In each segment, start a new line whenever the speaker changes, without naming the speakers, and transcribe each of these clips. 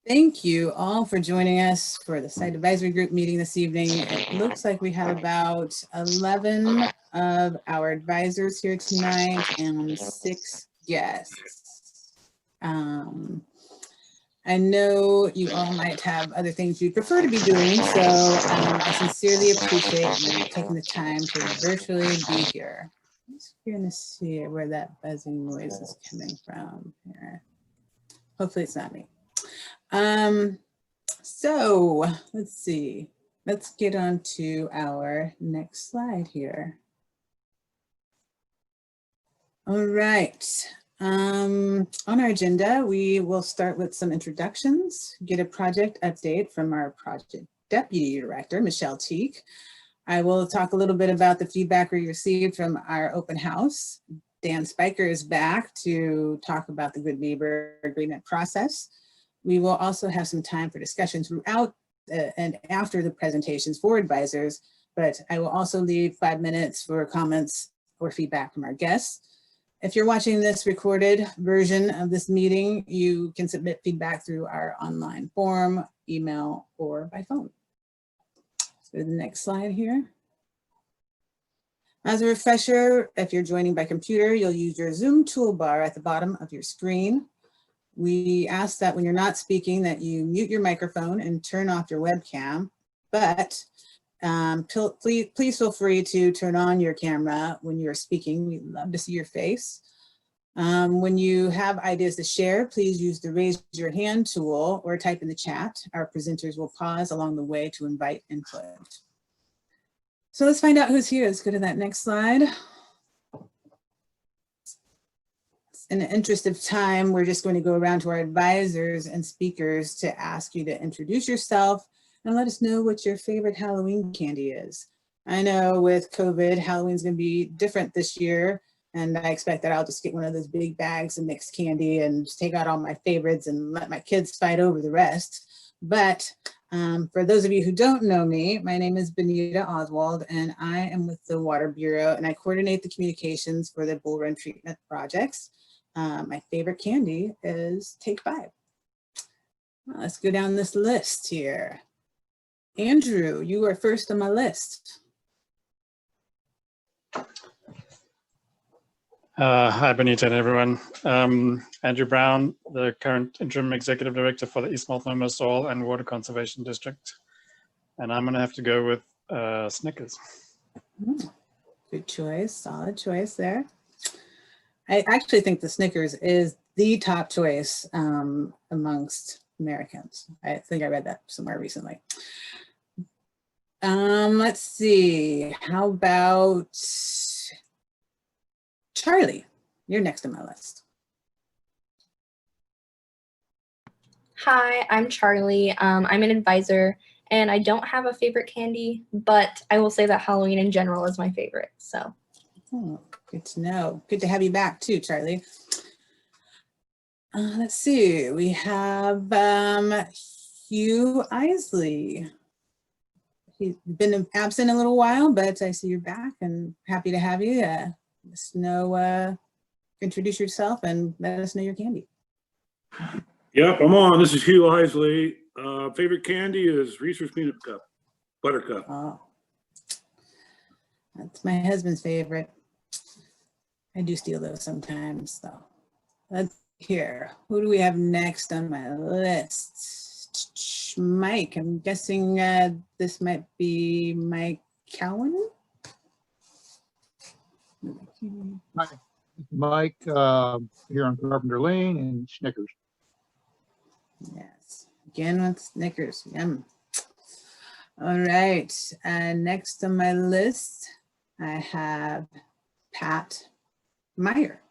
Thank you all for joining us for the Site Advisory Group meeting this evening. It looks like we have about 11 of our advisors here tonight and 6 guests. I know you all might have other things you'd prefer to be doing, so I sincerely appreciate you taking the time to virtually be here. I'm just going to see where that buzzing noise is coming from here. Hopefully it's not me. So let's see, let's get on to our next slide here. All right, on our agenda, we will start with some introductions, get a project update from our project deputy director, Michelle Teague. I will talk a little bit about the feedback we received from our open house. Dan Spiker is back to talk about the Good Neighbor Agreement process. We will also have some time for discussion throughout and after the presentations for advisors, but I will also leave 5 minutes for comments or feedback from our guests. If you're watching this recorded version of this meeting, you can submit feedback through our online form, email, or by phone. Let's go to the next slide here. As a refresher, if you're joining by computer, you'll use your Zoom toolbar at the bottom of your screen. We ask that when you're not speaking that you mute your microphone and turn off your webcam, but please feel free to turn on your camera when you're speaking. We'd love to see your face. When you have ideas to share, please use the raise your hand tool or type in the chat. Our presenters will pause along the way to invite input. So let's find out who's here. Let's go to that next slide. In the interest of time, we're just going to go around to our advisors and speakers to ask you to introduce yourself and let us know what your favorite Halloween candy is. I know with COVID, Halloween's going to be different this year, and I expect that I'll just get one of those big bags of mixed candy and just take out all my favorites and let my kids fight over the rest. But for those of you who don't know me, my name is Benita Oswald, and I am with the Water Bureau, and I coordinate the communications for the Bull Run treatment projects. My favorite candy is Take 5. Well, let's go down this list here. Andrew, you are first on my list.
Hi, Benita and everyone. Andrew Brown, the current interim executive director for the East North Soil and Water Conservation District. And I'm gonna have to go with Snickers.
Good choice, solid choice there. I actually think the Snickers is the top choice amongst Americans. I think I read that somewhere recently. Let's see, how about Charlie? You're next on my list.
Hi, I'm Charlie. I'm an advisor and I don't have a favorite candy, but I will say that Halloween in general is my favorite, so.
Oh, good to know. Good to have you back too, Charlie. Let's see, we have Hugh Isley. He's been absent a little while, but I see you're back and happy to have you. Just know, introduce yourself and let us know your candy.
Yep, I'm on. This is Hugh Isley. Favorite candy is Reese's Peanut Cup, Buttercup.
Oh, that's my husband's favorite. I do steal those sometimes, though. Let's hear. Who do we have next on my list? Mike. I'm guessing this might be Mike Cowan.
Hi, Mike, here on Carpenter Lane and Snickers.
Yes, again with Snickers. Yum. All right, next on my list, I have Pat Meyer.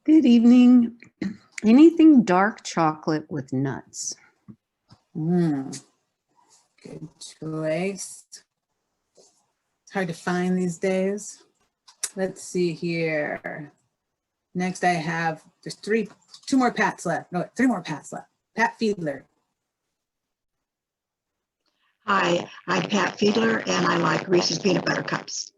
Good evening. Anything dark chocolate with nuts.
Good choice. It's hard to find these days. Let's see here. Next I have, there's two more Pats left. No, 3 more Pats left. Pat Fiedler.
Hi, I'm Pat Fiedler, and I like Reese's Peanut Butter Cups.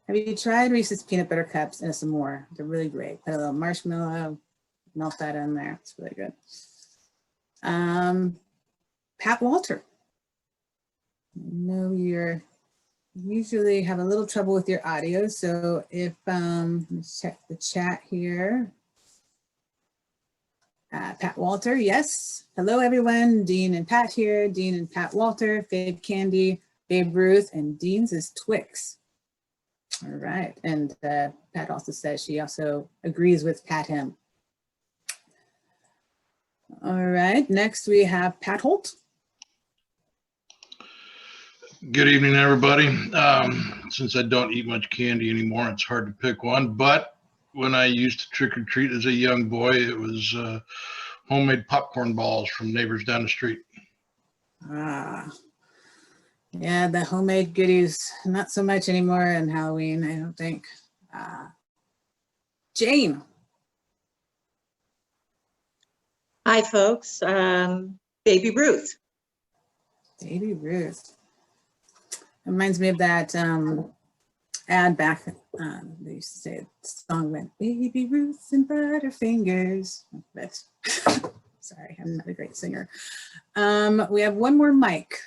Have you tried Reese's peanut butter cups and some more? They're really great. Put a little marshmallow, melt that in there. It's really good. Pat Walter. I know you're usually have a little trouble with your audio, so if let's check the chat here. Pat Walter, yes. Hello everyone, Dean and Pat here. Dean and Pat Walter, Babe Candy, Babe Ruth, and Dean's is Twix. All right, and Pat also says she also agrees with Pat him. All right, next we have Pat Holt.
Good evening, everybody. Since I don't eat much candy anymore, it's hard to pick one, but when I used to trick or treat as a young boy, it was homemade popcorn balls from neighbors down the street.
Ah, yeah, the homemade goodies, not so much anymore in Halloween, I don't think. Jane.
Hi, folks. Baby Ruth.
Baby Ruth. Reminds me of that ad back, they used to say the song went, Baby Ruth and Butterfingers. But sorry, I'm not a great singer. We have one more mic.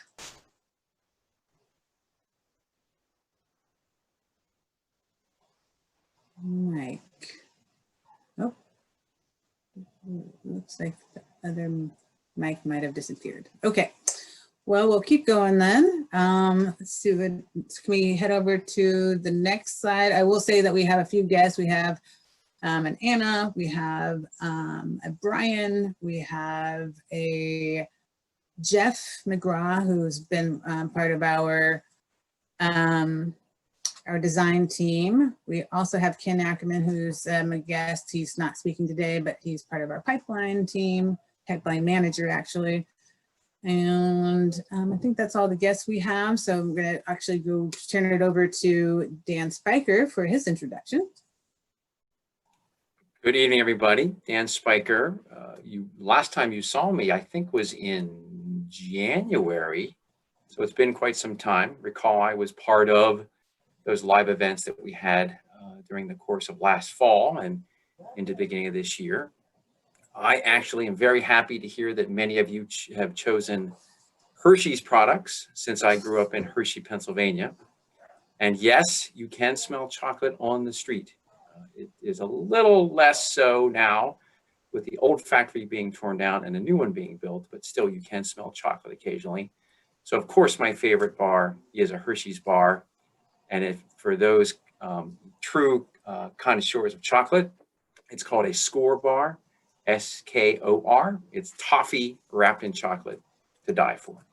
Mic. Oh, looks like the other mic might have disappeared. Okay. Well, we'll keep going then. Let's see, can we head over to the next slide? I will say that we have a few guests. We have an Anna, we have a Brian, we have a Jeff McGraw, who's been part of our design team. We also have Ken Ackerman, who's a guest. He's not speaking today, but he's part of our pipeline team, pipeline manager actually. And I think that's all the guests we have. So I'm going to actually go turn it over to Dan Spiker for his introduction.
Good evening, everybody. Dan Spiker. Last time you saw me, I think, was in January. So it's been quite some time. Recall I was part of those live events that we had during the course of last fall and into the beginning of this year. I actually am very happy to hear that many of you have chosen Hershey's products since I grew up in Hershey, Pennsylvania. And yes, you can smell chocolate on the street. It is a little less so now with the old factory being torn down and a new one being built, but still you can smell chocolate occasionally. So of course, my favorite bar is a Hershey's bar. And if for those true connoisseurs of chocolate, it's called a Skor bar. S-K-O-R. It's toffee wrapped in chocolate to die for.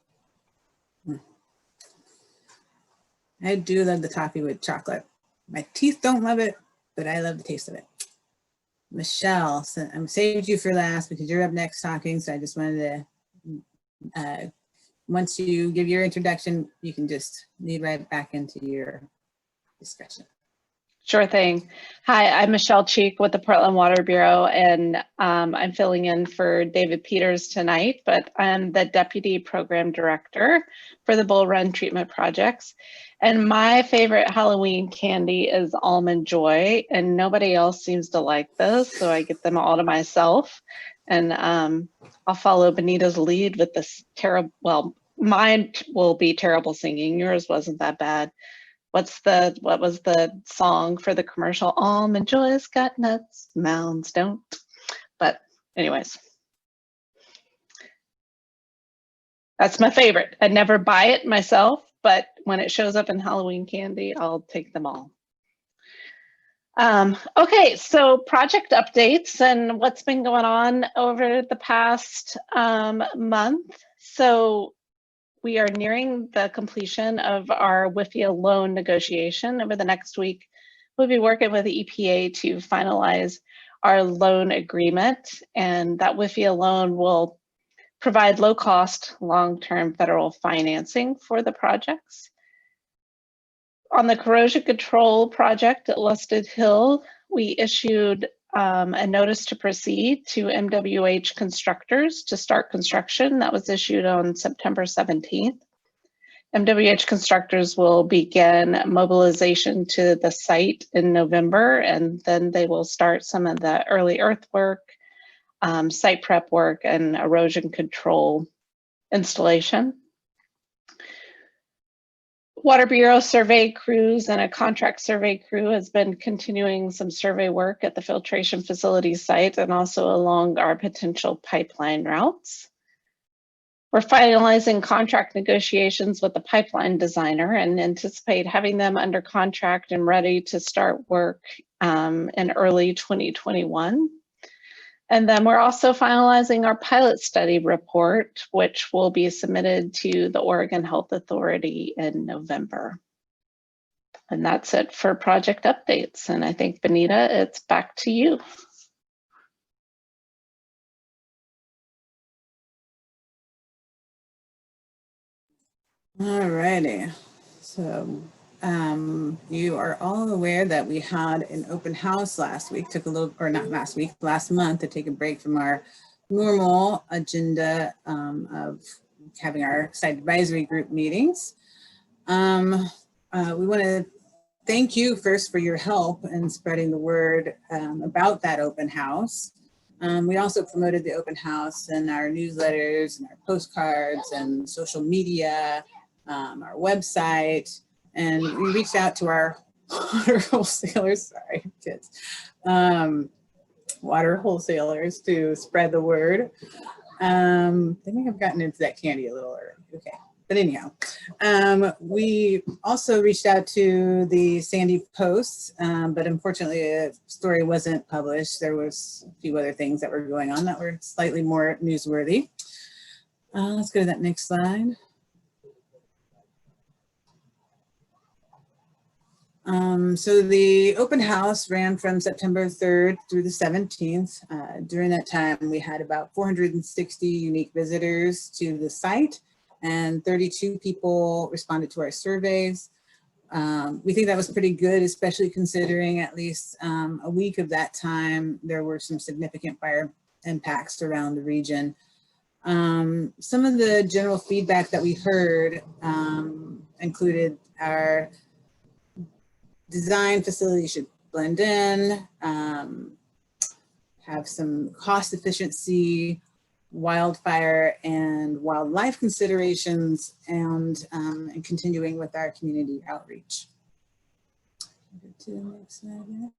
I do love the toffee with chocolate. My teeth don't love it, but I love the taste of it. Michelle, so I'm saved you for last because you're up next talking. So I just wanted to, once you give your introduction, you can just lead right back into your discussion.
Sure thing. Hi, I'm Michelle Cheek with the Portland Water Bureau, and I'm filling in for David Peters tonight, but I'm the Deputy Program Director for the Bull Run Treatment Projects. And my favorite Halloween candy is Almond Joy, and nobody else seems to like those, so I get them all to myself. And I'll follow Benita's lead with this terrible, well, mine will be terrible singing. Yours wasn't that bad. What was the song for the commercial? Almond Joy's got nuts, mounds don't. But anyways, that's my favorite. I'd never buy it myself, but when it shows up in Halloween candy, I'll take them all. Okay, so project updates and what's been going on over the past month. So we are nearing the completion of our WIFIA loan negotiation. Over the next week, we'll be working with the EPA to finalize our loan agreement, and that WIFIA loan will provide low-cost, long-term federal financing for the projects. On the corrosion control project at Lusted Hill, we issued a notice to proceed to MWH constructors to start construction. That was issued on September 17th. MWH constructors will begin mobilization to the site in November, and then they will start some of the early earthwork, site prep work, and erosion control installation. Water Bureau survey crews and a contract survey crew has been continuing some survey work at the filtration facility site and also along our potential pipeline routes. We're finalizing contract negotiations with the pipeline designer and anticipate having them under contract and ready to start work in early 2021. And then we're also finalizing our pilot study report, which will be submitted to the Oregon Health Authority in November. And that's it for project updates. And I think, Benita, it's back to you.
All righty. So you are all aware that we had an open house last week, took a little, or not last week, last month, to take a break from our normal agenda of having our site advisory group meetings. We want to thank you first for your help in spreading the word about that open house. We also promoted the open house in our newsletters and our postcards and social media, our website, and we reached out to our water wholesalers, sorry kids, water wholesalers to spread the word. I think I've gotten into that candy a little early, okay. But anyhow, we also reached out to the Sandy Post, but unfortunately a story wasn't published. There was a few other things that were going on that were slightly more newsworthy. Let's go to that next slide. So the open house ran from September 3rd through the 17th. During that time, we had about 460 unique visitors to the site, and 32 people responded to our surveys. We think that was pretty good, especially considering at least a week of that time, there were some significant fire impacts around the region. Some of the general feedback that we heard included our design facility should blend in, have some cost efficiency, wildfire and wildlife considerations, and continuing with our community outreach. Go to the next slide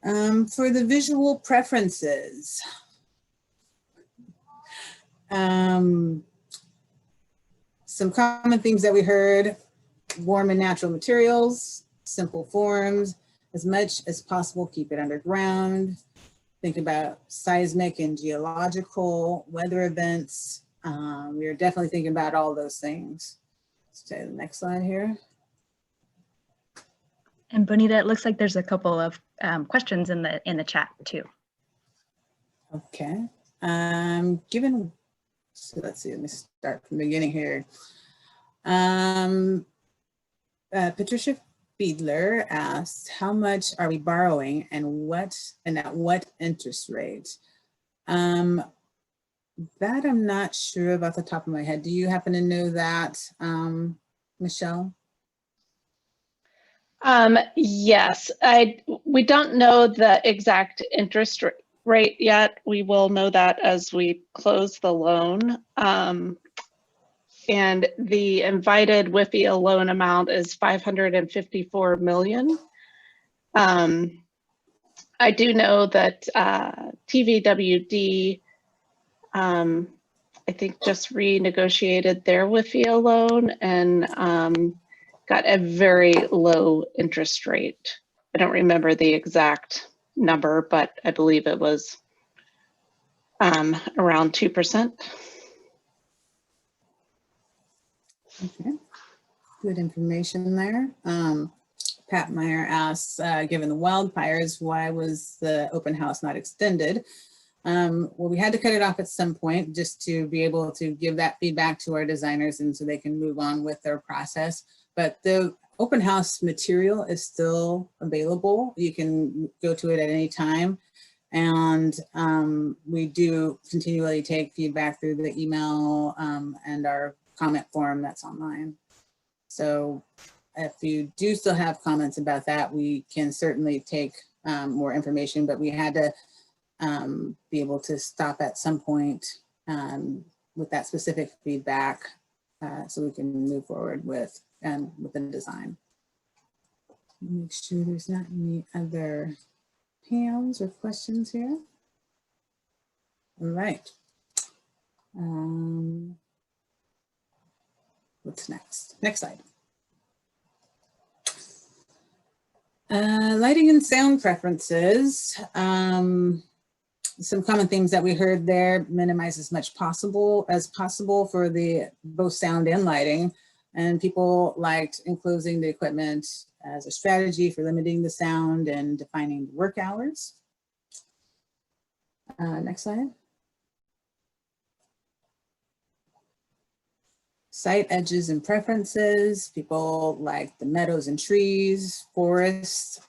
here. For the visual preferences, some common themes that we heard: warm and natural materials, simple forms, as much as possible keep it underground. Think about seismic and geological weather events. We are definitely thinking about all those things. Let's go to the next slide here.
And Bonita, it looks like there's a couple of questions in the chat too.
Okay. So let's see, let me start from the beginning here. Patricia Fiedler asked, how much are we borrowing and at what interest rate? That I'm not sure of off the top of my head. Do you happen to know that, Michelle?
Yes, we don't know the exact interest rate yet. We will know that as we close the loan. And the invited WIFIA loan amount is $554 million. I do know that TVWD, I think, just renegotiated their WIFIA loan and got a very low interest rate. I don't remember the exact number, but I believe it was around 2%.
Okay, good information there. Pat Meyer asks, given the wildfires, why was the open house not extended? Well, we had to cut it off at some point just to be able to give that feedback to our designers and so they can move on with their process. But the open house material is still available. You can go to it at any time. And we do continually take feedback through the email and our comment form that's online. So if you do still have comments about that, we can certainly take more information, but we had to be able to stop at some point with that specific feedback so we can move forward with the design. Make sure there's not any other hands or questions here. All right. What's next? Next slide. Lighting and sound preferences. Some common themes that we heard there: minimize as much as possible for the both sound and lighting. And people liked enclosing the equipment as a strategy for limiting the sound and defining work hours. Next slide. Site edges and preferences. People like the meadows and trees, forests,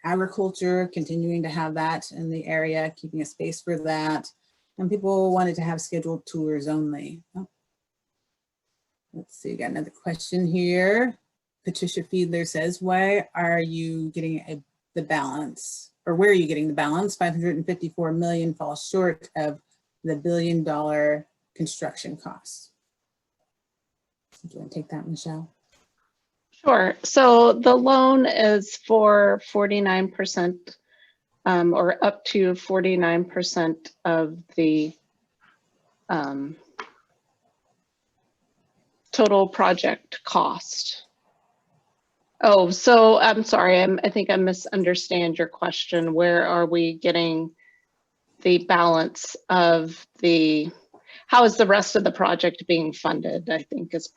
agriculture, continuing to have that in the area, keeping a space for that. And people wanted to have scheduled tours only. Oh. Let's see, got another question here. Patricia Fiedler says, why are you getting the balance, or where are you getting the balance? 554 million falls short of the $1 billion construction costs. Do you want to take that, Michelle?
Sure. So the loan is for 49% or up to 49% of the total project cost. Oh, so I'm sorry. I think I misunderstand your question. Where are we getting the balance of how is the rest of the project being funded? I think is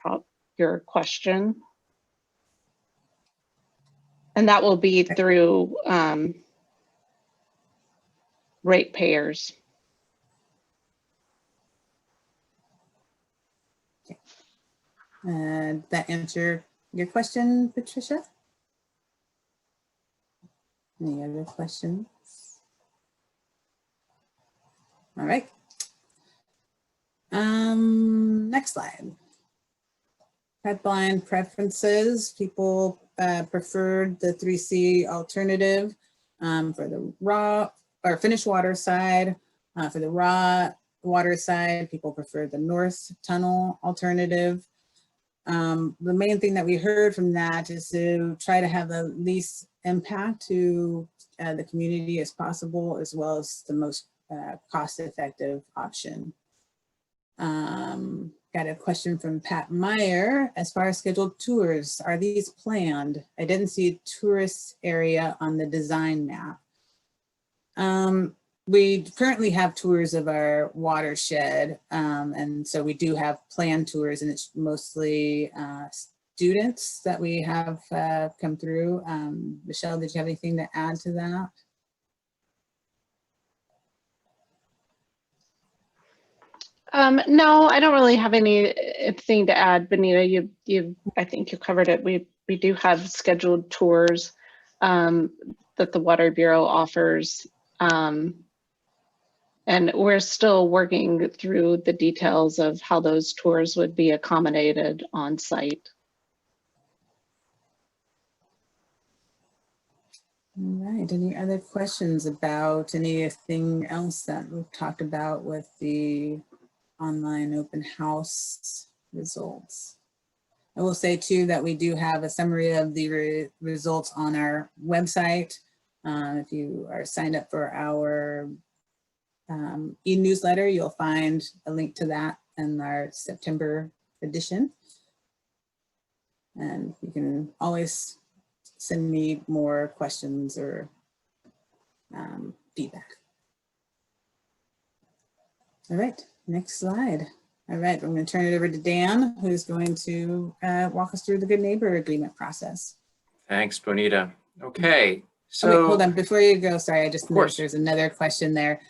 your question. And that will be through ratepayers.
That answer your question, Patricia? Any other questions? All right. Next slide. Pipeline preferences. People preferred the 3C alternative for the raw or finished water side. For the raw water side, people preferred the north tunnel alternative. The main thing that we heard from that is to try to have the least impact to the community as possible, as well as the most cost-effective option. Got a question from Pat Meyer. As far as scheduled tours, are these planned? I didn't see a tourist area on the design map. We currently have tours of our watershed, and so we do have planned tours, and it's mostly students that we have come through. Michelle, did you have anything to add to that?
No, I don't really have anything to add, Benita. I think you covered it. We do have scheduled tours that the Water Bureau offers, and we're still working through the details of how those tours would be accommodated on site.
All right, any other questions about anything else that we've talked about with the online open house results? I will say too that we do have a summary of the results on our website. If you are signed up for our e-newsletter, you'll find a link to that in our September edition. And you can always send me more questions or feedback. All right, next slide. All right, I'm going to turn it over to Dan, who's going to walk us through the Good Neighbor Agreement process.
Thanks, Bonita. Okay, so
wait, hold on, before you go, sorry, I just noticed there's another question there.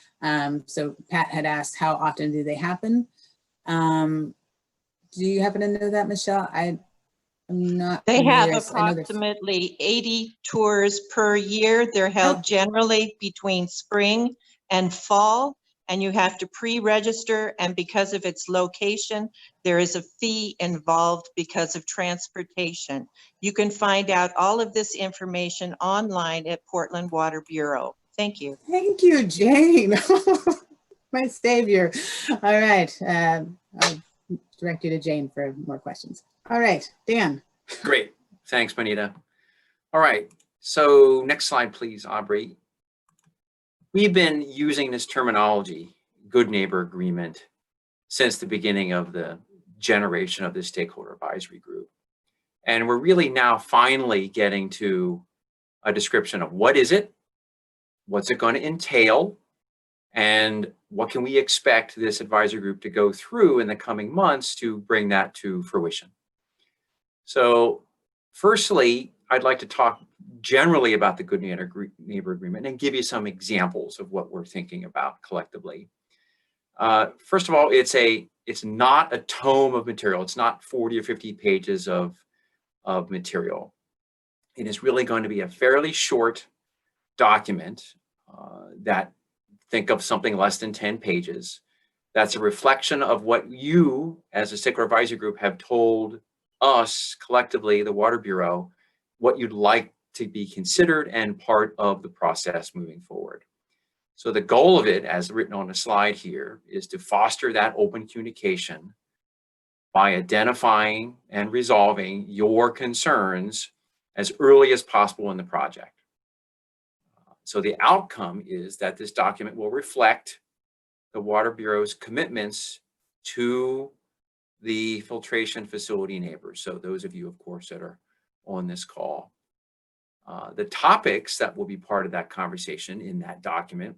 So Pat had asked, how often do they happen? Do you happen to know that, Michelle? I'm not
They
familiar.
have approximately 80 tours per year. They're held generally between spring and fall, and you have to pre-register, and because of its location, there is a fee involved because of transportation. You can find out all of this information online at Portland Water Bureau. Thank you.
Thank you, Jane. My savior. All right. I'll direct you to Jane for more questions. All right, Dan.
Great. Thanks, Bonita. All right. So next slide, please, Aubrey. We've been using this terminology, good neighbor agreement, since the beginning of the generation of the stakeholder advisory group. And we're really now finally getting to a description of what is it, what's it going to entail, and what can we expect this advisory group to go through in the coming months to bring that to fruition. So firstly, I'd like to talk generally about the good neighbor agreement and give you some examples of what we're thinking about collectively. First of all, it's not a tome of material. It's not 40 or 50 pages of material. It is really going to be a fairly short document that, think of something less than 10 pages. That's a reflection of what you as a stakeholder advisory group have told us collectively, the Water Bureau, what you'd like to be considered and part of the process moving forward. So the goal of it, as written on the slide here, is to foster that open communication by identifying and resolving your concerns as early as possible in the project. So the outcome is that this document will reflect the Water Bureau's commitments to the filtration facility neighbors. So those of you, of course, that are on this call. The topics that will be part of that conversation in that document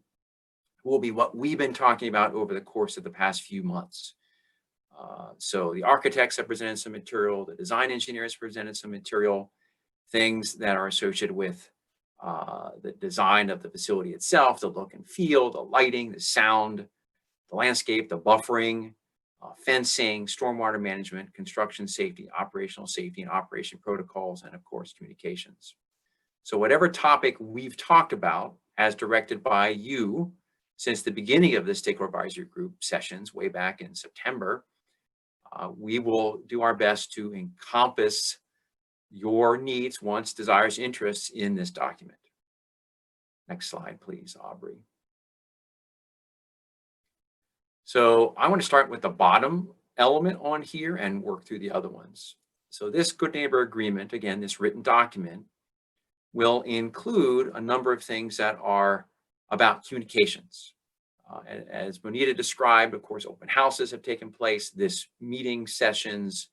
will be what we've been talking about over the course of the past few months. So the architects have presented some material, the design engineers presented some material, things that are associated with the design of the facility itself, the look and feel, the lighting, the sound, the landscape, the buffering, fencing, stormwater management, construction safety, and operation protocols, and of course, communications. So whatever topic we've talked about as directed by you since the beginning of the stakeholder advisory group sessions way back in September, we will do our best to encompass your needs, wants, desires, interests in this document. Next slide, please, Aubrey. So I want to start with the bottom element on here and work through the other ones. So this good neighbor agreement, again, this written document, will include a number of things that are about communications. As Bonita described, of course, open houses have taken place, this meeting sessions,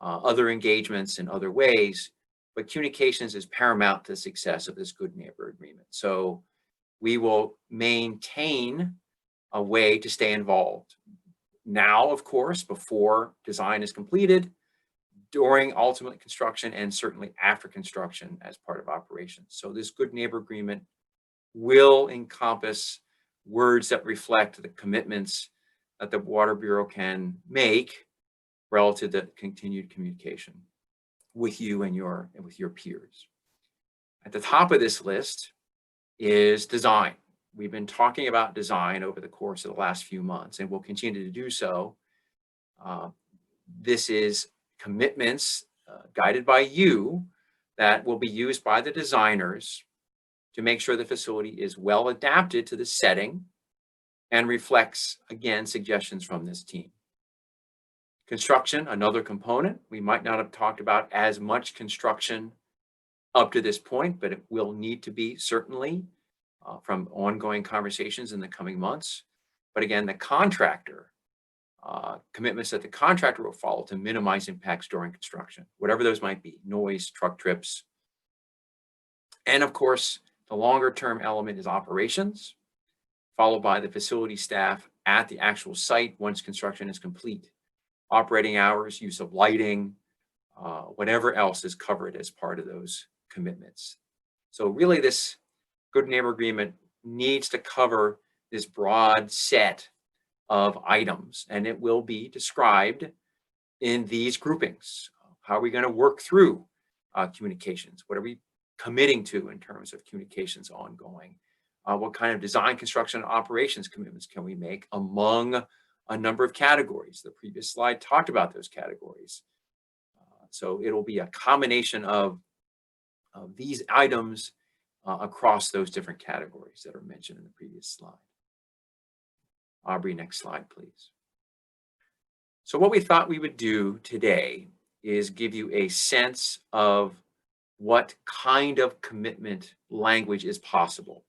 other engagements in other ways, but communications is paramount to the success of this good neighbor agreement. So we will maintain a way to stay involved now, of course, before design is completed, during ultimate construction, and certainly after construction as part of operations. So this good neighbor agreement will encompass words that reflect the commitments that the Water Bureau can make relative to continued communication with you and with your peers. At the top of this list is design. We've been talking about design over the course of the last few months, and we'll continue to do so. This is commitments guided by you that will be used by the designers to make sure the facility is well adapted to the setting and reflects, again, suggestions from this team. Construction, another component. We might not have talked about as much construction up to this point, but it will need to be certainly from ongoing conversations in the coming months. But again, the contractor, commitments that the contractor will follow to minimize impacts during construction, whatever those might be, noise, truck trips. And of course, the longer term element is operations, followed by the facility staff at the actual site once construction is complete. Operating hours, use of lighting, whatever else is covered as part of those commitments. So really this good neighbor agreement needs to cover this broad set of items, and it will be described in these groupings. How are we going to work through communications? What are we committing to in terms of communications ongoing? What kind of design, construction, and operations commitments can we make among a number of categories? The previous slide talked about those categories. So it'll be a combination of these items across those different categories that are mentioned in the previous slide. Aubrey, next slide, please. So what we thought we would do today is give you a sense of what kind of commitment language is possible.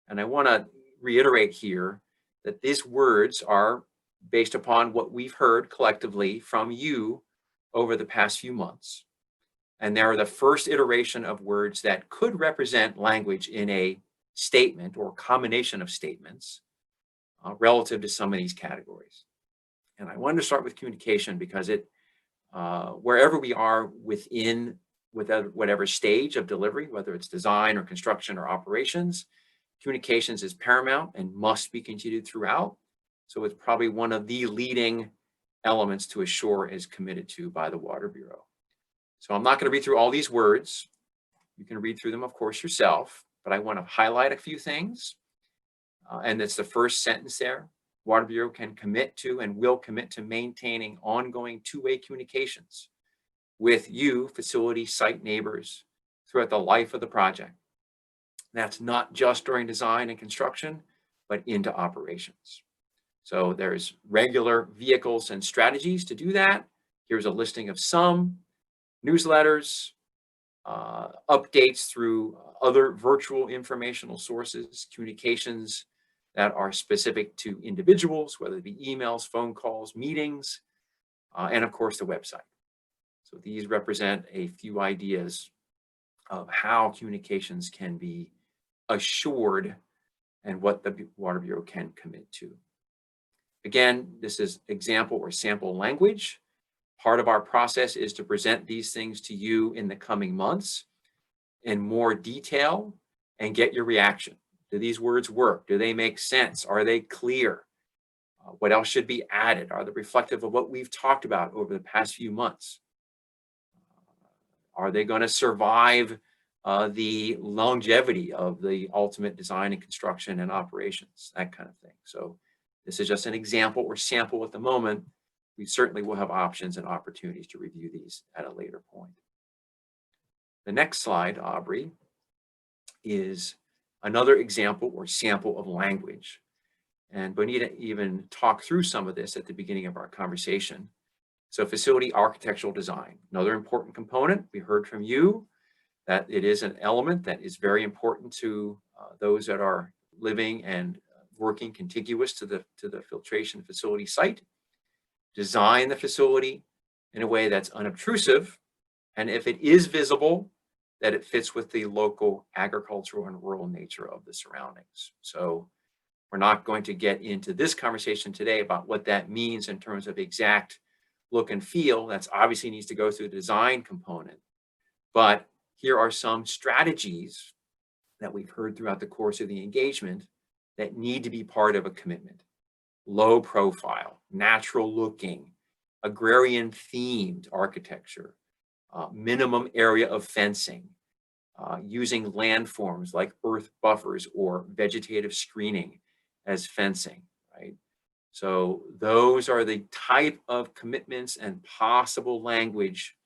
And I want to reiterate here that these words are based upon what we've heard collectively from you over the past few months. And they're the first iteration of words that could represent language in a statement or combination of statements relative to some of these categories. And I wanted to start with communication because it, wherever we are within whatever stage of delivery, whether it's design or construction or operations, communications is paramount and must be continued throughout. So it's probably one of the leading elements to assure is committed to by the Water Bureau. So I'm not going to read through all these words. You can read through them, of course, yourself, but I want to highlight a few things. And it's the first sentence there. Water Bureau can commit to and will commit to maintaining ongoing two-way communications with you, facility site neighbors, throughout the life of the project. That's not just during design and construction, but into operations. So there's regular vehicles and strategies to do that. Here's a listing of some: newsletters, updates through other virtual informational sources, communications that are specific to individuals, whether it be emails, phone calls, meetings, and of course the website. So these represent a few ideas of how communications can be assured and what the Water Bureau can commit to. Again, this is example or sample language. Part of our process is to present these things to you in the coming months in more detail and get your reaction. Do these words work? Do they make sense? Are they clear? What else should be added? Are they reflective of what we've talked about over the past few months? Are they going to survive the longevity of the ultimate design and construction and operations, that kind of thing? So this is just an example or sample at the moment. We certainly will have options and opportunities to review these at a later point. The next slide, Aubrey, is another example or sample of language. And Bonita even talked through some of this at the beginning of our conversation. So facility architectural design, another important component. We heard from you that it is an element that is very important to those that are living and working contiguous to the filtration facility site. Design the facility in a way that's unobtrusive, and if it is visible, that it fits with the local agricultural and rural nature of the surroundings. So we're not going to get into this conversation today about what that means in terms of exact look and feel. That's obviously needs to go through the design component. But here are some strategies that we've heard throughout the course of the engagement that need to be part of a commitment. Low profile, natural looking, agrarian themed architecture, minimum area of fencing, using landforms like earth buffers or vegetative screening as fencing, right? So those are the type of commitments and possible language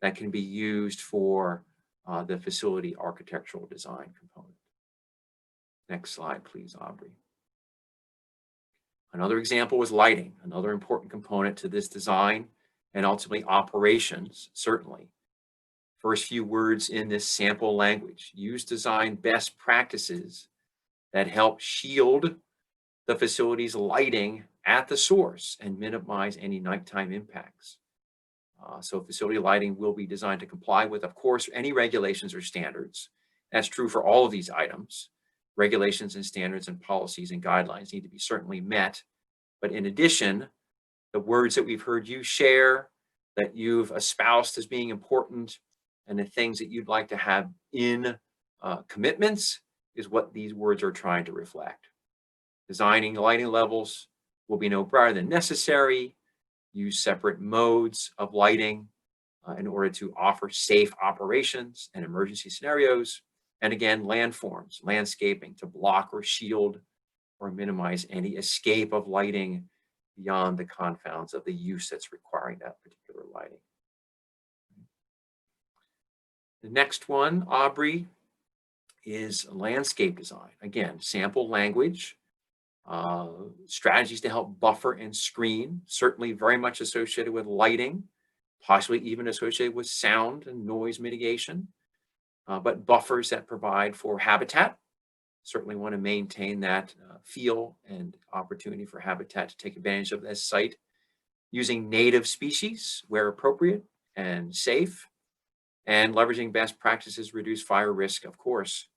that can be used for the facility architectural design component. Next slide, please, Aubrey. Another example was lighting, another important component to this design and ultimately operations, certainly. First few words in this sample language: use design best practices that help shield the facility's lighting at the source and minimize any nighttime impacts. So facility lighting will be designed to comply with, of course, any regulations or standards. That's true for all of these items. Regulations and standards and policies and guidelines need to be certainly met. But in addition, the words that we've heard you share, that you've espoused as being important, and the things that you'd like to have in commitments is what these words are trying to reflect. Designing lighting levels will be no brighter than necessary. Use separate modes of lighting in order to offer safe operations and emergency scenarios. And again, landforms, landscaping to block or shield or minimize any escape of lighting beyond the confines of the use that's requiring that particular lighting. The next one, Aubrey, is landscape design. Again, sample language, strategies to help buffer and screen, certainly very much associated with lighting, possibly even associated with sound and noise mitigation, but buffers that provide for habitat. Certainly want to maintain that feel and opportunity for habitat to take advantage of this site, using native species where appropriate and safe, and leveraging best practices, reduce fire risk, of course,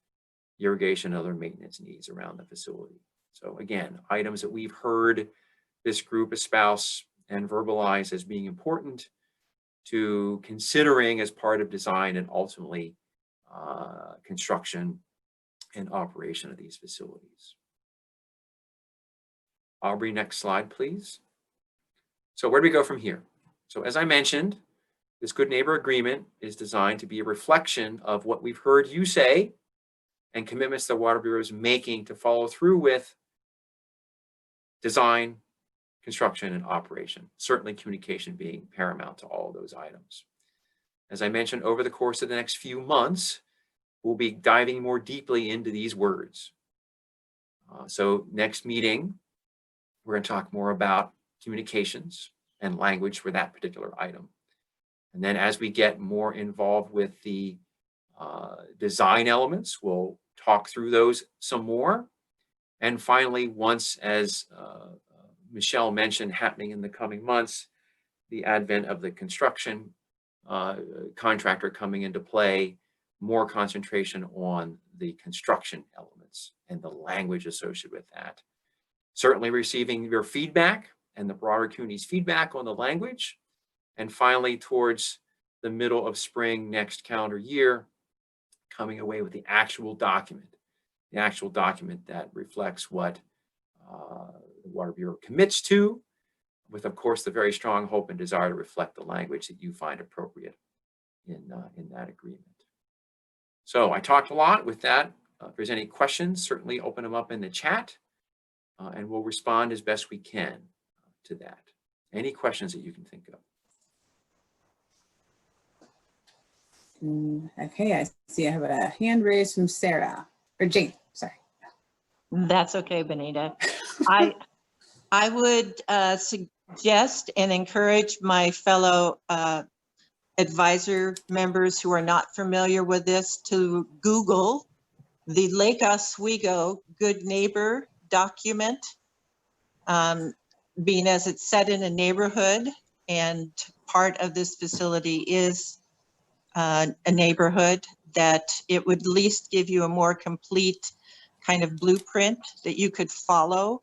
irrigation and other maintenance needs around the facility. So again, items that we've heard this group espouse and verbalize as being important to considering as part of design and ultimately construction and operation of these facilities. Aubrey, next slide, please. So where do we go from here? So as I mentioned, this Good Neighbor Agreement is designed to be a reflection of what we've heard you say and commitments the Water Bureau is making to follow through with design, construction, and operation. Certainly communication being paramount to all of those items. As I mentioned, over the course of the next few months, we'll be diving more deeply into these words. So next meeting, we're going to talk more about communications and language for that particular item. And then as we get more involved with the design elements, we'll talk through those some more. And finally, once, as Michelle mentioned, happening in the coming months, the advent of the construction contractor coming into play, more concentration on the construction elements and the language associated with that. Certainly receiving your feedback and the broader community's feedback on the language. And finally, towards the middle of spring next calendar year, coming away with the actual document that reflects what the Water Bureau commits to, with, of course, the very strong hope and desire to reflect the language that you find appropriate in that agreement. So I talked a lot with that. If there's any questions, certainly open them up in the chat, and we'll respond as best we can to that. Any questions that you can think of?
Okay, I see I have a hand raised from Sarah, or Jane, sorry.
That's okay, Benita. I would suggest and encourage my fellow advisor members who are not familiar with this to Google the Lake Oswego Good Neighbor document, being as it's set in a neighborhood, and part of this facility is a neighborhood, that it would at least give you a more complete kind of blueprint that you could follow,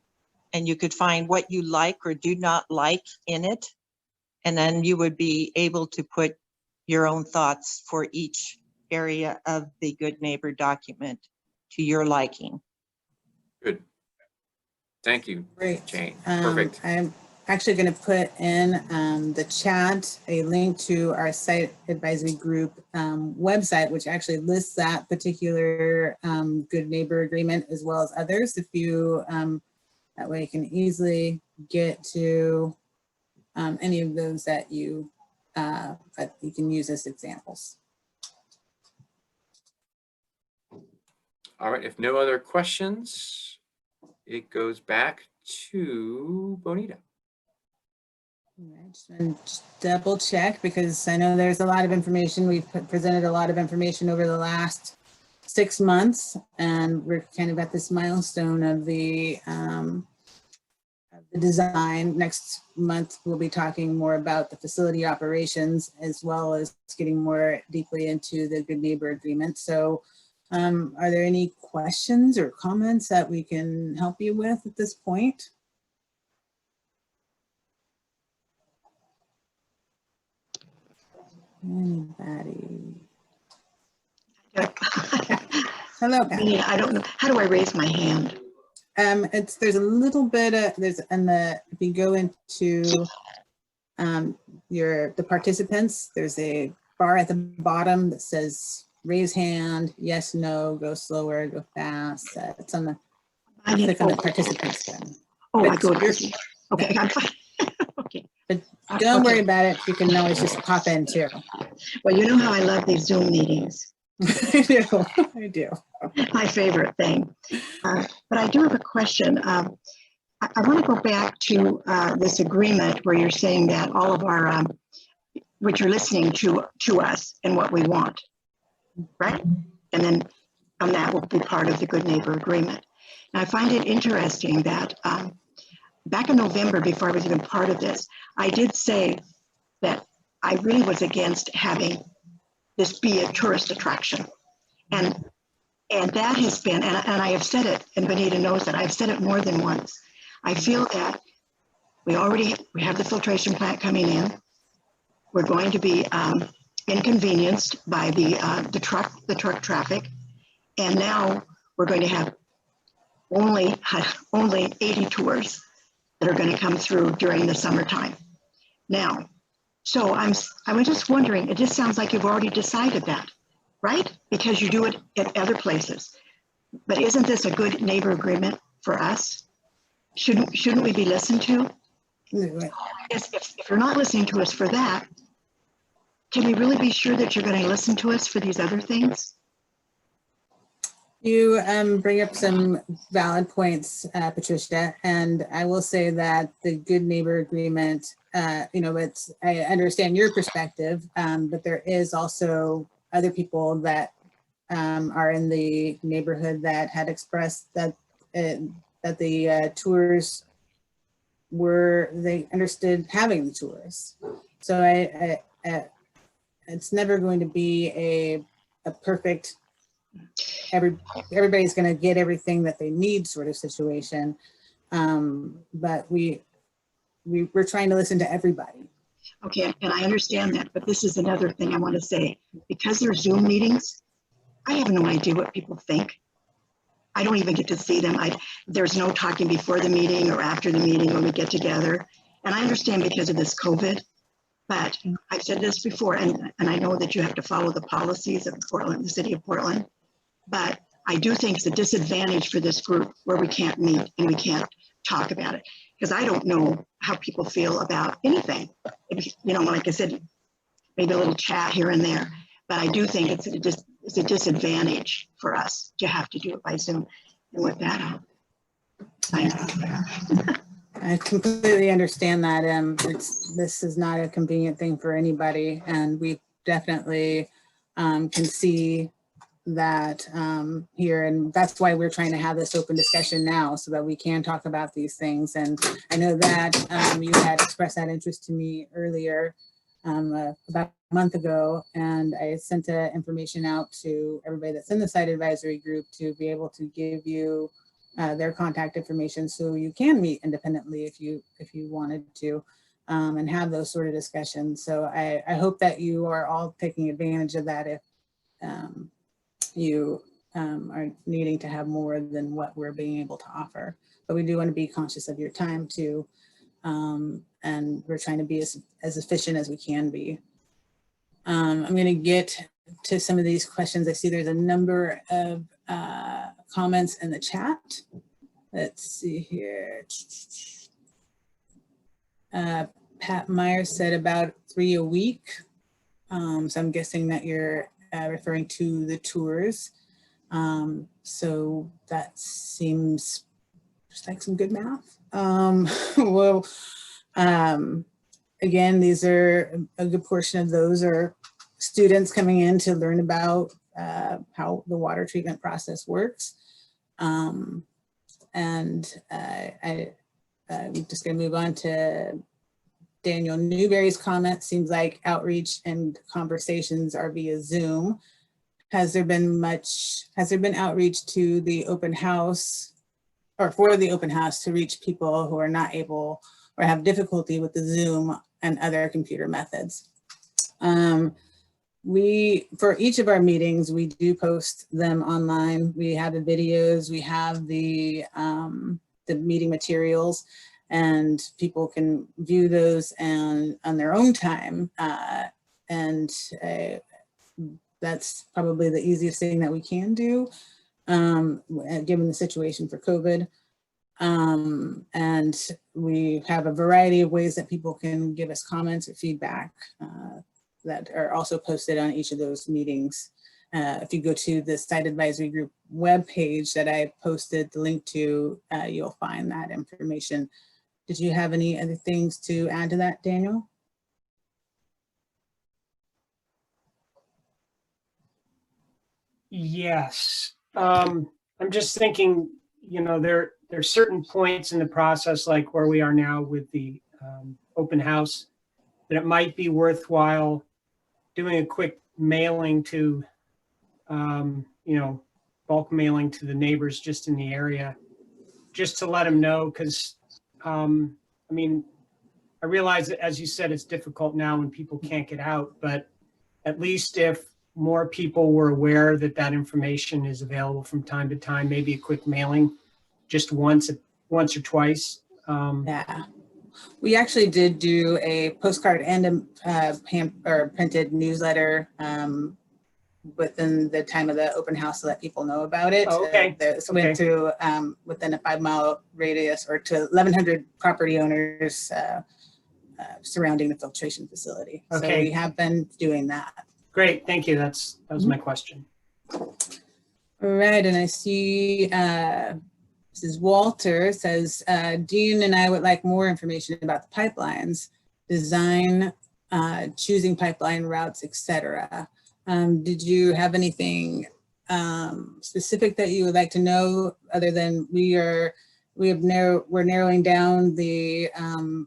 and you could find what you like or do not like in it. And then you would be able to put your own thoughts for each area of the Good Neighbor document to your liking.
Good. Thank you,
Great.
Jane. Perfect.
I'm actually going to put in the chat a link to our site advisory group website, which actually lists that particular Good Neighbor Agreement as well as others. If you, that way you can easily get to any of those that you can use as examples.
All right, if no other questions, it goes back to Bonita.
All right, just want to double check, because I know there's a lot of information. We've presented a lot of information over the last 6 months, and we're kind of at this milestone of the design. Next month, we'll be talking more about the facility operations, as well as getting more deeply into the Good Neighbor Agreement. So are there any questions or comments that we can help you with at this point? Anybody? Hello, Pat.
Yeah, I don't know. How do I raise my hand?
There's a little bit of, if you go into the participants, there's a bar at the bottom that says raise hand, yes, no, go slower, go fast. It's on the,
I need
click on the
to-
participants button.
Oh, I
But
go to,
you're-
okay, I'm fine. Okay.
But don't worry
Okay.
about it. You can always just pop in too.
Well, you know how I love these Zoom meetings.
I do. I do.
My favorite thing. But I do have a question. I want to go back to this agreement where you're saying that all of our, what you're listening to us and what we want, right? And then on that will be part of the Good Neighbor Agreement. And I find it interesting that back in November, before I was even part of this, I did say that I really was against having this be a tourist attraction. And that has been, and I have said it, and Benita knows that I've said it more than once. I feel that we have the filtration plant coming in. We're going to be inconvenienced by the truck traffic. And now we're going to have only 80 tours that are going to come through during the summertime. Now, so I was just wondering, it just sounds like you've already decided that, right? Because you do it at other places. But isn't this a good neighbor agreement for us? Shouldn't we be listened to? If you're not listening to us for that, can we really be sure that you're going to listen to us for these other things?
You bring up some valid points, Patricia, and I will say that the Good Neighbor Agreement, I understand your perspective, but there is also other people that are in the neighborhood that had expressed that the tours they understood having the tours. So it's never going to be a perfect, everybody's going to get everything that they need sort of situation. But we're trying to listen to everybody.
Okay, and I understand that, but this is another thing I want to say. Because they're Zoom meetings, I have no idea what people think. I don't even get to see them. There's no talking before the meeting or after the meeting when we get together. And I understand because of this COVID, but I've said this before, and I know that you have to follow the policies of Portland, the city of Portland, but I do think it's a disadvantage for this group where we can't meet and we can't talk about it. Because I don't know how people feel about anything. Like I said, maybe a little chat here and there, but I do think it's a disadvantage for us to have to do it by Zoom. And with that,
I completely understand that. This is not a convenient thing for anybody, and we definitely can see that here, and that's why we're trying to have this open discussion now so that we can talk about these things. And I know that you had expressed that interest to me earlier about a month ago, and I sent information out to everybody that's in the site advisory group to be able to give you their contact information so you can meet independently if you wanted to and have those sort of discussions. So I hope that you are all taking advantage of that if you are needing to have more than what we're being able to offer. But we do want to be conscious of your time too. And we're trying to be as efficient as we can be. I'm going to get to some of these questions. I see there's a number of comments in the chat. Let's see here. Pat Meyer said about 3 a week. So I'm guessing that you're referring to the tours. So that seems just like some good math. Well, again, these are a good portion of those are students coming in to learn about how the water treatment process works. I'm just going to move on to Daniel Newberry's comment. Seems like outreach and conversations are via Zoom. Has there been outreach to the open house or for the open house to reach people who are not able or have difficulty with the Zoom and other computer methods? For each of our meetings, we do post them online. We have the videos, we have the meeting materials, and people can view those and on their own time. that's probably the easiest thing that we can do, given the situation for COVID. And we have a variety of ways that people can give us comments or feedback that are also posted on each of those meetings. If you go to the Site Advisory Group webpage that I posted the link to, you'll find that information. Did you have any other things to add to that, Daniel?
Yes. I'm just thinking, you know, there's certain points in the process, like where we are now with the open house, that it might be worthwhile doing a quick mailing to, you know, bulk mailing to the neighbors just in the area, just to let them know, because, I mean, I realize that, as you said, it's difficult now when people can't get out, but at least if more people were aware that that information is available from time to time, maybe a quick mailing, just once or twice.
Yeah, we actually did do a postcard and a printed newsletter within the time of the open house to let people know about it.
Oh, okay.
This went to within a 5-mile radius, or to 1,100 property owners surrounding the filtration facility.
Okay.
So we have been doing that.
Great, thank you. That was my question.
All right, and I see Mrs. Walter says, Dean and I would like more information about the pipelines, design, choosing pipeline routes, etc. Did you have anything specific that you would like to know, other than we're narrowing down the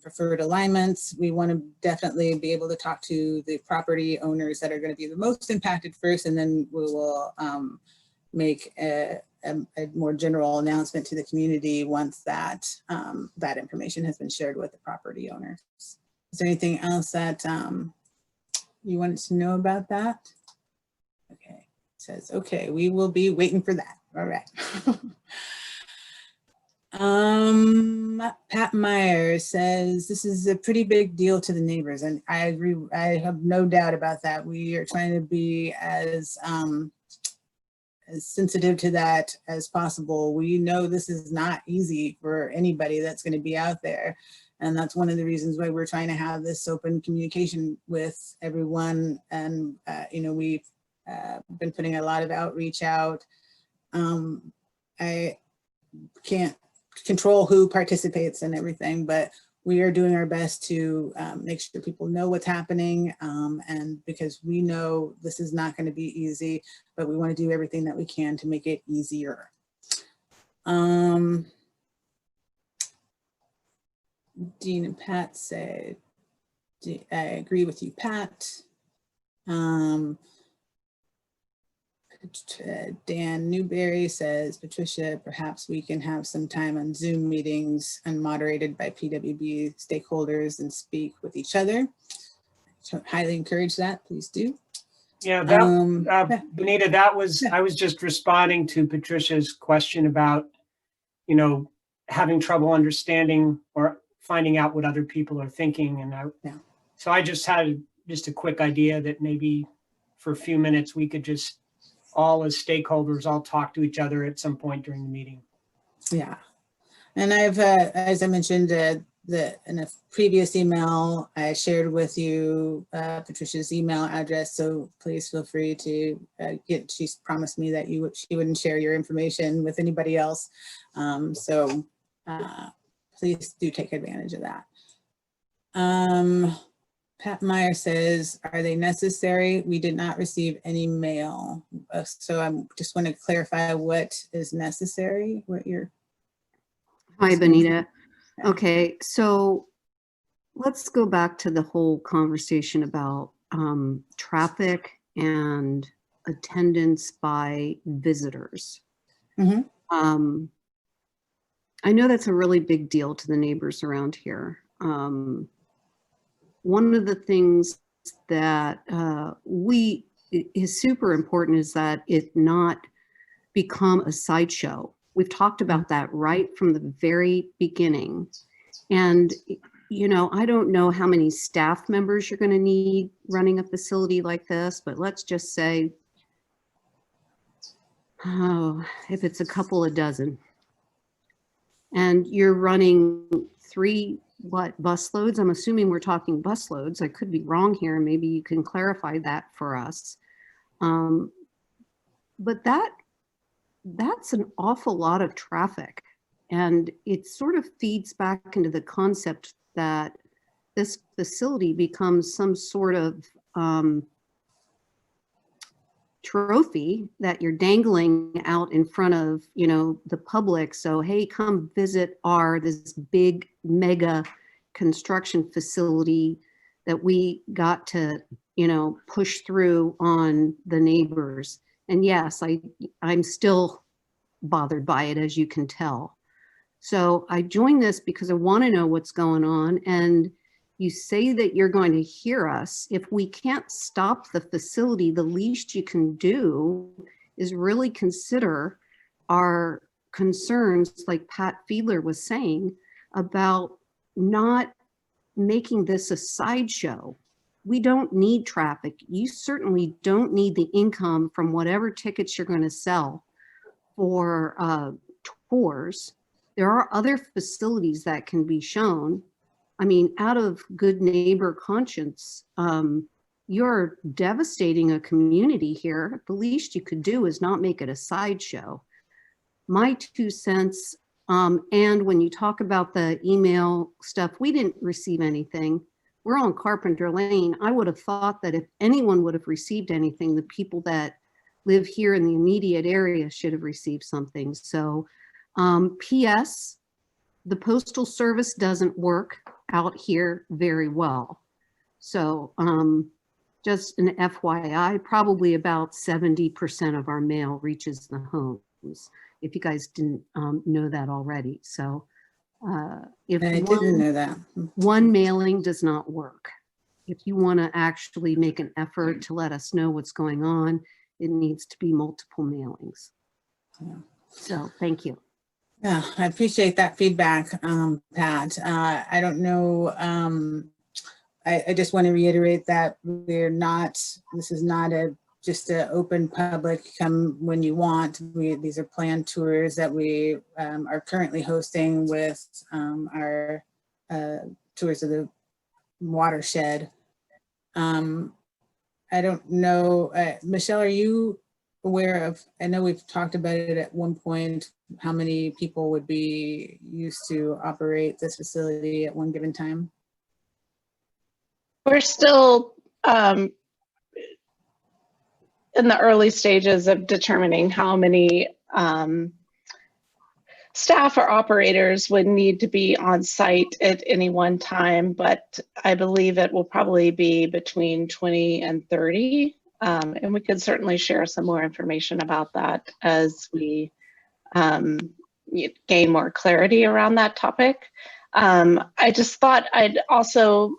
preferred alignments? We want to definitely be able to talk to the property owners that are going to be the most impacted first, and then we will make a more general announcement to the community once that that information has been shared with the property owners. Is there anything else that you wanted to know about that? Okay, it says, okay, we will be waiting for that. All right. Pat Meyer says, this is a pretty big deal to the neighbors, and I agree. I have no doubt about that. We are trying to be as sensitive to that as possible. We know this is not easy for anybody that's going to be out there. And that's one of the reasons why we're trying to have this open communication with everyone. And, you know, we've been putting a lot of outreach out. I can't control who participates and everything, but we are doing our best to make sure people know what's happening, and because we know this is not going to be easy, but we want to do everything that we can to make it easier. Dean and Pat say, I agree with you, Pat. Dan Newberry says, Patricia, perhaps we can have some time on Zoom meetings unmoderated by PWB stakeholders and speak with each other. So highly encourage that, please do.
Yeah, that, Benita, that was, I was just responding to Patricia's question about, you know, having trouble understanding or finding out what other people are thinking. And so I just had just a quick idea that maybe for a few minutes we could just all as stakeholders all talk to each other at some point during the meeting.
Yeah, and I've, as I mentioned, in a previous email, I shared with you Patricia's email address, so please feel free to she's promised me that she wouldn't share your information with anybody else. So please do take advantage of that. Pat Meyer says, are they necessary? We did not receive any mail. So I just want to clarify what is necessary, what you're.
Hi, Benita. Okay, so let's go back to the whole conversation about traffic and attendance by visitors.
Mm-hmm.
I know that's a really big deal to the neighbors around here. One of the things that is super important is that it not become a sideshow. We've talked about that right from the very beginning. And, you know, I don't know how many staff members you're going to need running a facility like this, but let's just say Oh, if it's a couple of dozen. And you're running 3, bus loads? I'm assuming we're talking bus loads. I could be wrong here. Maybe you can clarify that for us. But that's an awful lot of traffic. And it sort of feeds back into the concept that this facility becomes some sort of trophy that you're dangling out in front of, the public. So, hey, come visit this big mega construction facility that we got to, push through on the neighbors. And yes, I'm still bothered by it, as you can tell. So I joined this because I want to know what's going on. And you say that you're going to hear us. If we can't stop the facility, the least you can do is really consider our concerns, like Pat Fiedler was saying, about not making this a sideshow. We don't need traffic. You certainly don't need the income from whatever tickets you're going to sell for tours. There are other facilities that can be shown. I mean, out of good neighbor conscience, you're devastating a community here. The least you could do is not make it a sideshow. My 2 cents, and when you talk about the email stuff, we didn't receive anything. We're on Carpenter Lane. I would have thought that if anyone would have received anything, the people that live here in the immediate area should have received something. So, P.S., the Postal Service doesn't work out here very well. So just an FYI, probably about 70% of our mail reaches the homes, if you guys didn't know that already. So if
I didn't know that.
one mailing does not work. If you want to actually make an effort to let us know what's going on, it needs to be multiple mailings.
Yeah.
So thank you.
Yeah, I appreciate that feedback, Pat. I don't know, I just want to reiterate that this is not just an open public, come when you want. These are planned tours that we are currently hosting with our tours of the watershed. I don't know, Michelle, are you aware of, I know we've talked about it at one point, how many people would be used to operate this facility at one given time?
We're still in the early stages of determining how many staff or operators would need to be on site at any one time, but I believe it will probably be between 20 and 30. And we could certainly share some more information about that as we gain more clarity around that topic. I just thought I'd also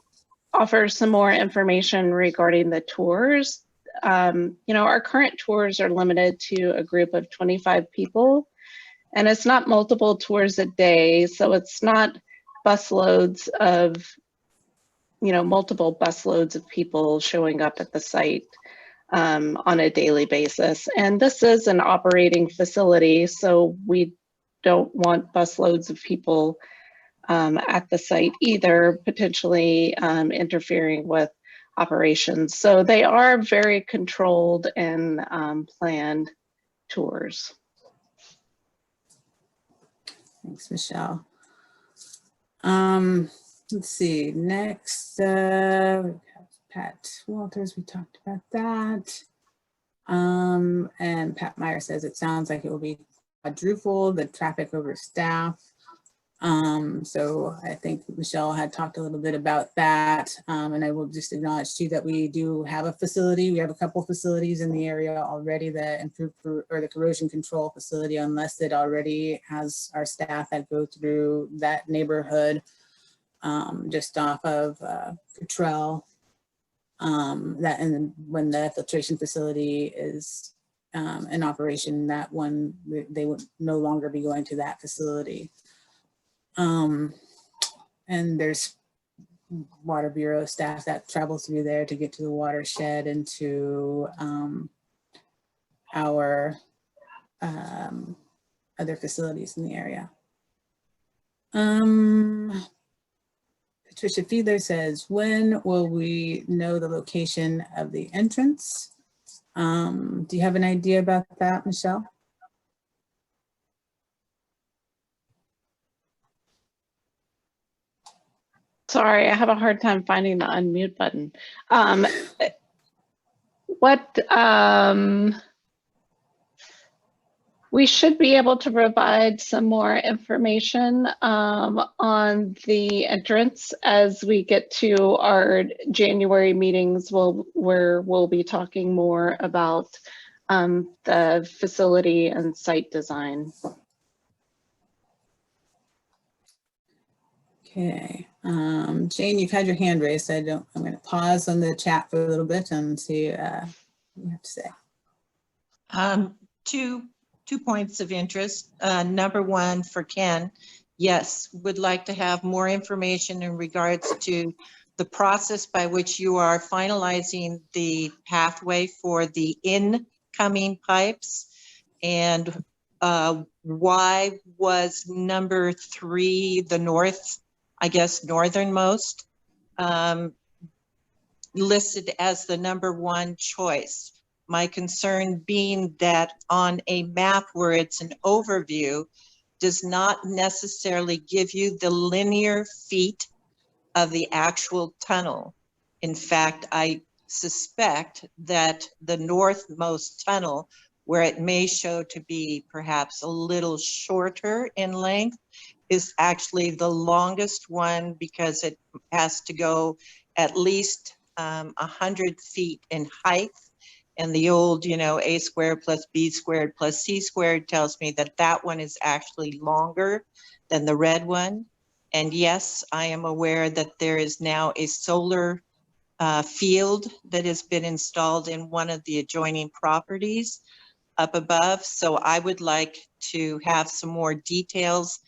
offer some more information regarding the tours. Our current tours are limited to a group of 25 people, and it's not multiple tours a day. So it's not busloads of, multiple busloads of people showing up at the site on a daily basis. And this is an operating facility, so we don't want busloads of people at the site either, potentially interfering with operations. So they are very controlled and planned tours.
Thanks, Michelle. Let's see, next, we have Pat Walters, we talked about that. And Pat Meyer says it sounds like it will be quadruple the traffic over staff. So I think Michelle had talked a little bit about that. And I will just acknowledge too that we do have a facility. We have a couple facilities in the area already that improve, or the corrosion control facility, unless it already has our staff that go through that neighborhood, just off of Cottrell. That, and when the filtration facility is in operation, that one, they would no longer be going to that facility. And there's Water Bureau staff that travels through there to get to the watershed and to our other facilities in the area. Patricia Fiedler says, when will we know the location of the entrance? Do you have an idea about that, Michelle?
Sorry, I have a hard time finding the unmute button. We should be able to provide some more information on the entrance as we get to our January meetings, where we'll be talking more about the facility and site design.
Okay, Jane, you've had your hand raised. I'm going to pause on the chat for a little bit and see what you have to say.
Two points of interest. Number one, for Ken, yes, would like to have more information in regards to the process by which you are finalizing the pathway for the incoming pipes, and why was number 3, the north, I guess northernmost, listed as the number 1 choice. My concern being that on a map where it's an overview does not necessarily give you the linear feet of the actual tunnel. In fact, I suspect that the northmost tunnel, where it may show to be perhaps a little shorter in length, is actually the longest one, because it has to go at least 100 feet in height. And the old, a squared plus b squared plus c squared tells me that that one is actually longer than the red one. And yes, I am aware that there is now a solar field that has been installed in one of the adjoining properties up above. So I would like to have some more details,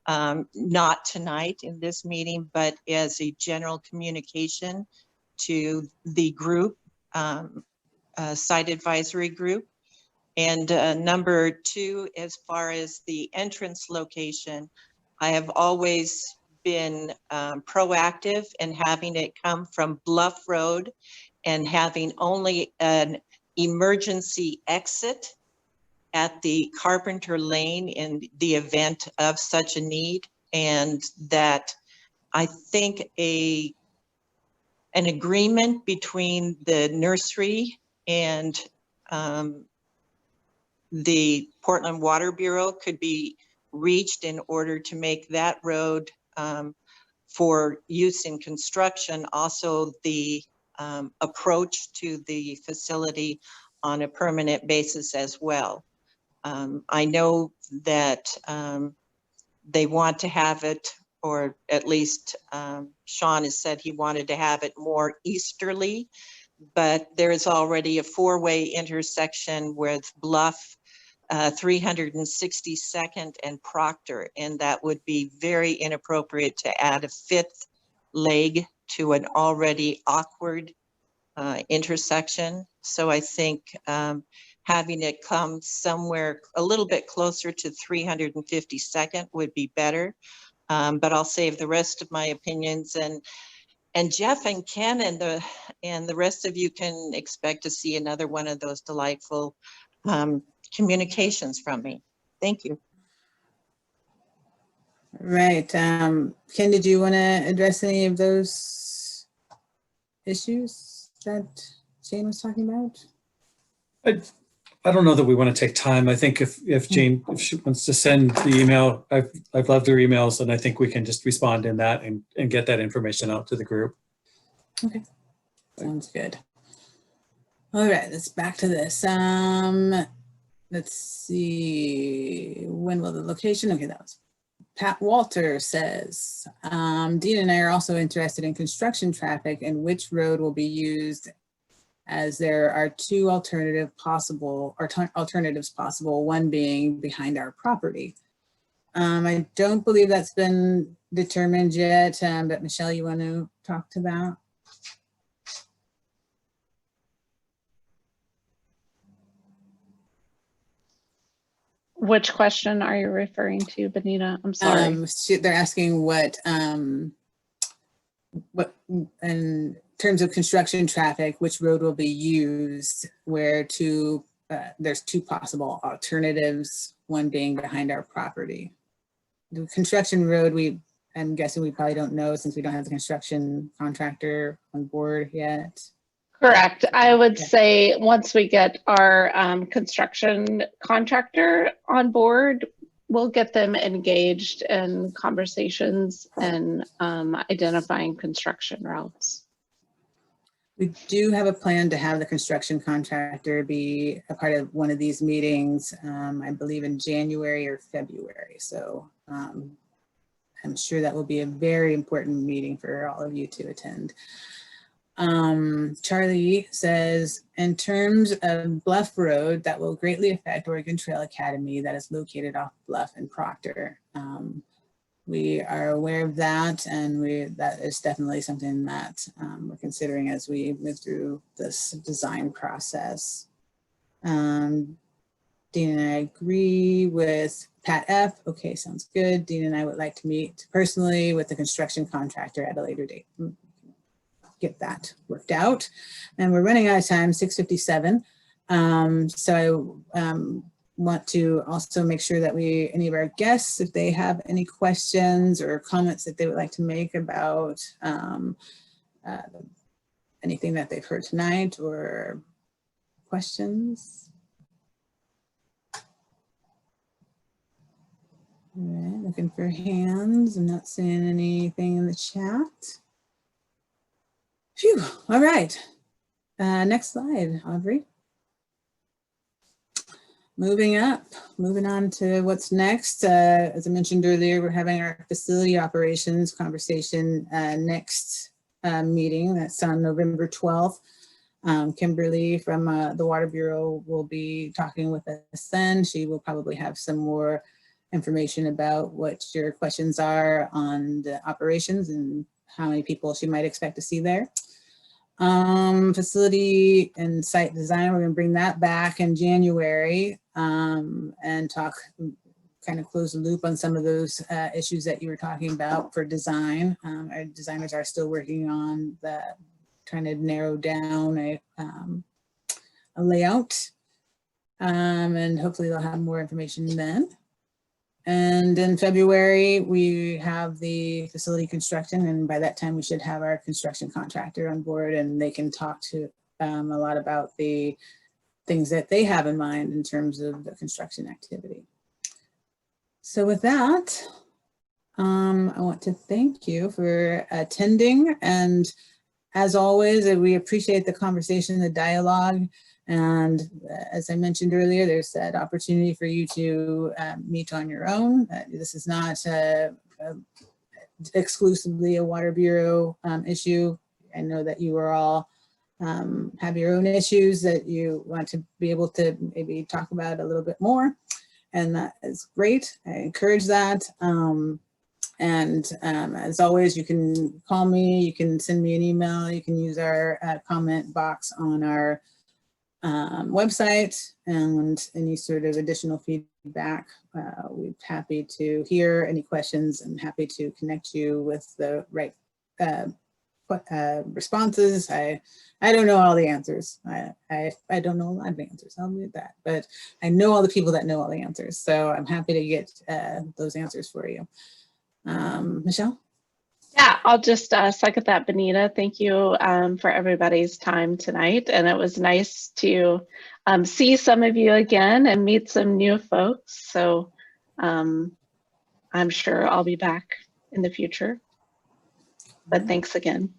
not tonight in this meeting, but as a general communication to the group, site advisory group. And number 2, as far as the entrance location, I have always been proactive in having it come from Bluff Road and having only an emergency exit at the Carpenter Lane in the event of such a need. And that I think an agreement between the nursery and the Portland Water Bureau could be reached in order to make that road for use in construction, also the approach to the facility on a permanent basis as well. I know that they want to have it, or at least Sean has said he wanted to have it more easterly, but there is already a 4-way intersection with Bluff, 362nd and Proctor, and that would be very inappropriate to add a 5th leg to an already awkward intersection. So I think having it come somewhere a little bit closer to 352nd would be better. But I'll save the rest of my opinions, and Jeff and Ken and the rest of you can expect to see another one of those delightful communications from me. Thank you.
Right. Ken, did you want to address any of those issues that Jane was talking about?
I don't know that we want to take time. I think if Jane, if she wants to send the email, I've loved her emails, and I think we can just respond in that and get that information out to the group.
Okay, sounds good. All right, let's back to this. Let's see, when will the location? Okay, that was Pat Walter says, Dean and I are also interested in construction traffic and which road will be used, as there are 2 alternatives possible, one being behind our property. I don't believe that's been determined yet, but Michelle, you want to talk to that?
Which question are you referring to, Benita? I'm sorry.
They're asking what in terms of construction traffic, which road will be used, where to, there's two possible alternatives, one being behind our property. The construction road, I'm guessing we probably don't know since we don't have the construction contractor on board yet.
Correct. I would say once we get our construction contractor on board, we'll get them engaged in conversations and identifying construction routes.
We do have a plan to have the construction contractor be a part of one of these meetings, I believe in January or February. So I'm sure that will be a very important meeting for all of you to attend. Charlie says, in terms of Bluff Road, that will greatly affect Oregon Trail Academy that is located off Bluff and Proctor. We are aware of that, and that is definitely something that we're considering as we move through this design process. Dean and I agree with Pat F. Okay, sounds good. Dean and I would like to meet personally with the construction contractor at a later date. Get that worked out. And we're running out of time, 6:57. So I want to also make sure that any of our guests, if they have any questions or comments that they would like to make about anything that they've heard tonight or questions. All right, looking for hands. I'm not seeing anything in the chat. Phew, all right. Next slide, Aubrey. Moving on to what's next. As I mentioned earlier, we're having our facility operations conversation next meeting. That's on November 12th. Kimberly from the Water Bureau will be talking with us then. She will probably have some more information about what your questions are on the operations and how many people she might expect to see there. Facility and site design, we're going to bring that back in January and talk, kind of close the loop on some of those issues that you were talking about for design. Our designers are still working on trying to narrow down a layout, and hopefully they'll have more information then. And in February, we have the facility construction, and by that time we should have our construction contractor on board, and they can talk to a lot about the things that they have in mind in terms of the construction activity. So with that, I want to thank you for attending, and as always, we appreciate the conversation, the dialogue. And as I mentioned earlier, there's that opportunity for you to meet on your own. This is not exclusively a Water Bureau issue. I know that you are all have your own issues that you want to be able to maybe talk about a little bit more. And that is great. I encourage that. As always, you can call me, you can send me an email, you can use our comment box on our website, and any sort of additional feedback. We're happy to hear any questions and happy to connect you with the right responses. I don't know all the answers. I don't know a lot of answers, I'll admit that, but I know all the people that know all the answers. So I'm happy to get those answers for you. Michelle?
Yeah, I'll just second that, Benita. Thank you for everybody's time tonight. And it was nice to see some of you again and meet some new folks. So I'm sure I'll be back in the future. But thanks again.